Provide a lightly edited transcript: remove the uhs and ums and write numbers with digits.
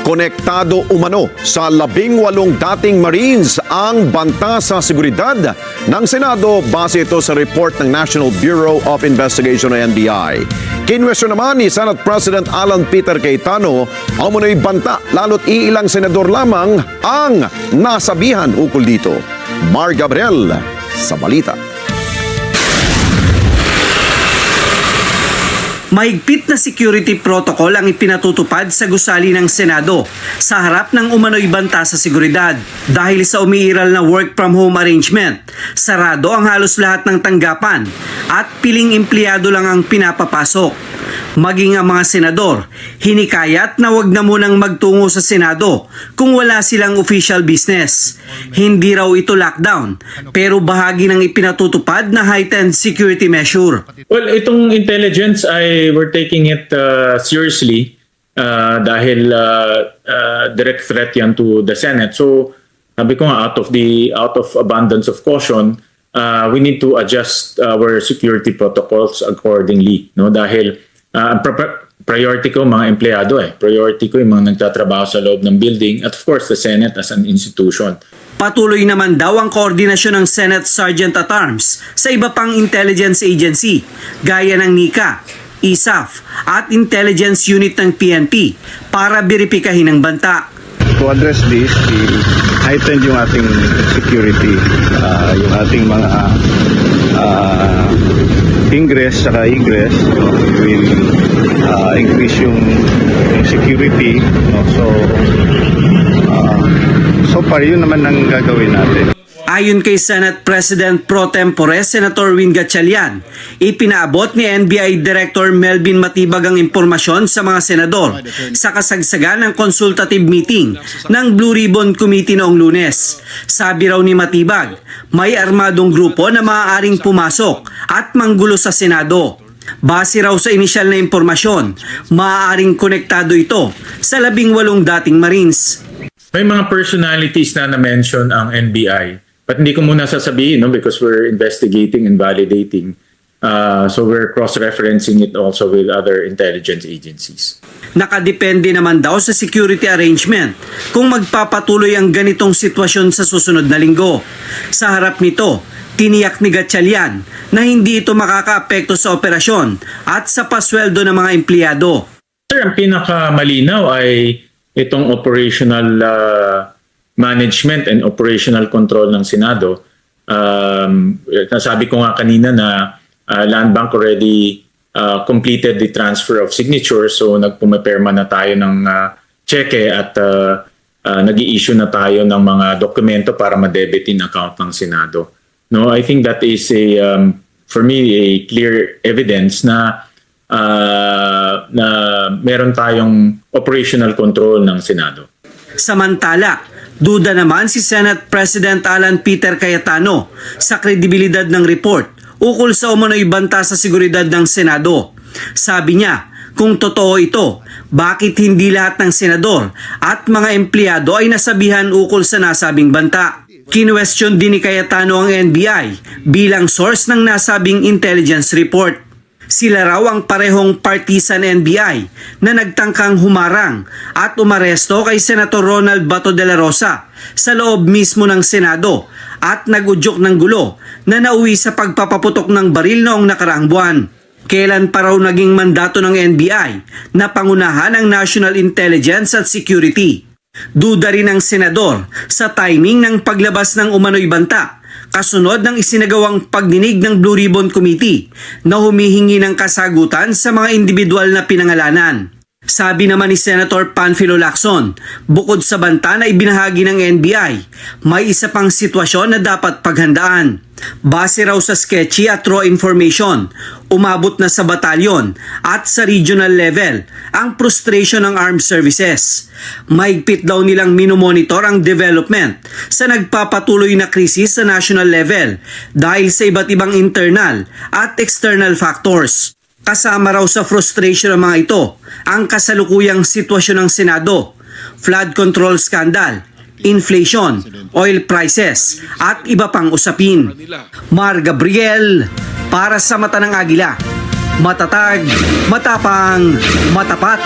Konektado umano sa 18 dating Marines ang banta sa seguridad ng Senado base ito sa report ng National Bureau of Investigation o NBI. Kinwestiyon naman ni Senate President Alan Peter Cayetano ang umano'y banta lalo't iilang senador lamang ang nasabihan ukol dito. Mar Gabriel sa balita. Mahigpit na security protocol ang ipinatutupad sa gusali ng Senado sa harap ng umano'y banta sa seguridad. Dahil sa umiiral na work from home arrangement, sarado ang halos lahat ng tanggapan at piling empleyado lang ang pinapapasok. Maging ang mga senador, hinikayat na wag na munang magtungo sa Senado kung wala silang official business. Hindi raw ito lockdown, pero bahagi ng ipinatutupad na heightened security measure. Well, itong intelligence ay we're taking it seriously dahil direct threat yan to the Senate. So, sabi ko nga, out of abundance of caution, we need to adjust our security protocols accordingly, no? Dahil priority ko mga empleyado Priority ko yung mga nagtatrabaho sa loob ng building at of course the Senate as an institution. Patuloy naman daw ang koordinasyon ng Senate Sergeant at Arms sa iba pang intelligence agency gaya ng NICA, ISAF at Intelligence Unit ng PNP para beripikahin ang banta. To address this, heighten yung ating security, yung ating mga ingress saka egress, will increase yung security, so far yun naman ang gagawin natin. Ayon kay Senate President Pro Tempore Senator Win Gatchalian, ipinaabot ni NBI Director Melvin Matibag ang impormasyon sa mga senador sa kasagsagan ng consultative meeting ng Blue Ribbon Committee noong Lunes. Sabi raw ni Matibag, may armadong grupo na maaaring pumasok at manggulo sa Senado. Base raw sa inisyal na impormasyon, maaaring konektado ito sa 18 dating Marines. May mga personalities na na-mention ang NBI. But hindi ko muna sasabihin, because we're investigating and validating. So we're cross-referencing it also with other intelligence agencies. Nakadepende naman daw sa security arrangement kung magpapatuloy ang ganitong sitwasyon sa susunod na linggo. Sa harap nito, tiniyak ni Gatchalian na hindi ito makakaapekto sa operasyon at sa pasweldo ng mga empleyado. Sir, ang pinakamalinaw ay itong operational management and operational control ng Senado. Nasabi ko nga kanina na Land Bank already completed the transfer of signatures, so nagpumaperma na tayo ng cheque at nag-i-issue na tayo ng mga dokumento para ma-debit in account ng Senado. No, I think that is for me a clear evidence na meron tayong operational control ng Senado. Samantala, duda naman si Senate President Alan Peter Cayetano sa kredibilidad ng report ukol sa umano'y banta sa seguridad ng Senado. Sabi niya, kung totoo ito, bakit hindi lahat ng senador at mga empleyado ay nasabihan ukol sa nasabing banta? Kinwestiyon din ni Cayetano ang NBI bilang source ng nasabing intelligence report. Sila raw ang parehong partisan NBI na nagtangkang humarang at umaresto kay Senator Ronald Bato de la Rosa sa loob mismo ng Senado at nagudyok ng gulo na nauwi sa pagpapaputok ng baril noong nakaraang buwan. Kailan pa raw naging mandato ng NBI na pangunahan ang National Intelligence at Security? Duda rin ang senador sa timing ng paglabas ng umano'y banta kasunod ng isinagawang pagdinig ng Blue Ribbon Committee na humihingi ng kasagutan sa mga individual na pinangalanan. Sabi naman ni Senator Panfilo Lacson, bukod sa banta na ibinahagi ng NBI, may isa pang sitwasyon na dapat paghandaan. Base raw sa sketchy at raw information, umabot na sa batalyon at sa regional level ang frustration ng armed services. Mahigpit daw nilang minomonitor ang development sa nagpapatuloy na krisis sa national level dahil sa iba't ibang internal at external factors. Kasama raw sa frustration ng mga ito ang kasalukuyang sitwasyon ng Senado, flood control scandal, inflation, oil prices at iba pang usapin. Mar Gabriel para sa Mata ng Agila. Matatag, matapang, matapat.